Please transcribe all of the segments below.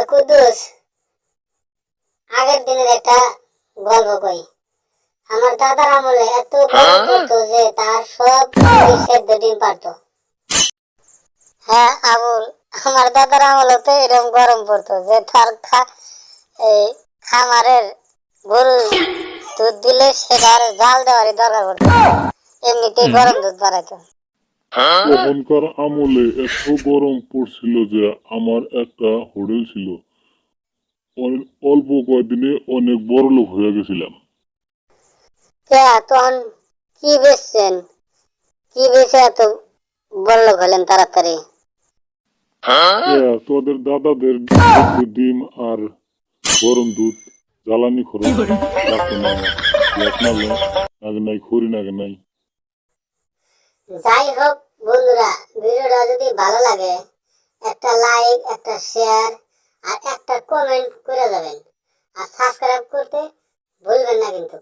কুদ্দুস, আগের দিনের একটা গল্প কই। আমার দাদার আমলে এত গরম পড়তো যে তার সব সেদ্ধ ডিম পারতো। হ্যাঁ আবুল, আমার দাদার আমলে তো এরকম গরম পড়তো যে তার এই খামারের গরু দুধ দিলে সেটার জাল দেওয়ারই দরকার পড়তো, এমনিতেই গরম দুধ বাড়াইতো। তখনকার আমলে এত গরম পড়ছিল যে আমার একটা হোটেল ছিল, অল্প কয়েকদিনে অনেক বড় লোক হয়ে গেছিলাম। তখন কি বেচছেন? কি বেচে এত বড় লোক হলেন তাড়াতাড়ি? তোদের দাদাদের ডিম আর গরম দুধ জ্বালানি খরচ লাগতো না আমার। নাগে নাই খড়ি নাগে নাই। যাই হোক বন্ধুরা, ভিডিওটা যদি ভালো লাগে একটা লাইক, একটা শেয়ার আর একটা কমেন্ট করে যাবেন। আর সাবস্ক্রাইব করতে ভুলবেন না কিন্তু।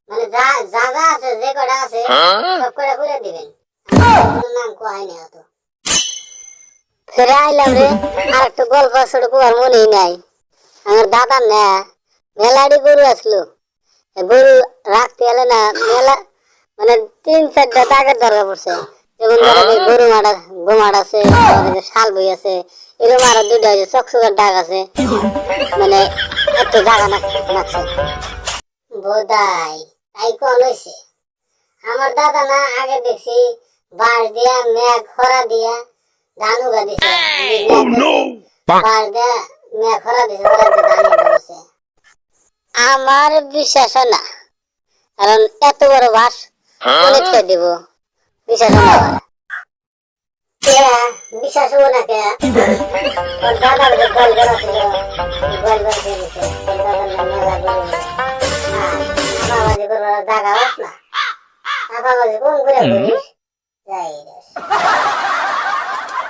মানে যা যা যা আছে, যে কটা আছে সব কটা করে দিবেন। কোনো নাম কয়নি হতো। ফিরে আইলাম রে, আর একটু গল্প ছোট কুয়ার মনেই নাই। আমার দাদা না মেলাডি গরু আসলো, গরু রাখতে এলে না মেলা, মানে 3-4টা দাগের দরকার পড়ছে। যেমন ধরো যে গরু মারা গোমাট আছে, শাল বই আছে, এরকম আরো 2টা চকচকের দাগ আছে। মানে এত জায়গা নাকছে বোধাই, তাই কল হয়েছে। আমার দাদা না আগে দেখছি বাঁশ দিয়া মেঘ খরা দিয়া ধান উগা দিছে, বাঁশ দিয়া মেঘ খরা দিছে, ধান উগা দিছে। আমার বিশ্বাস হয় না, কারণ এত বড় বাঁশ কোনে ছেড়ে দিব? বিশ্বাস হয় না আমার। বিশ্বাস হবো না কে? ওর দাদার যে গোল ঘর ছিল, গোল ঘর দিয়ে দিছে, ওর দাদার নাম মেলা গরু। আপাবাজি করবার জায়গা আছে না, আপাবাজি কোন করে করিস? যাই রে।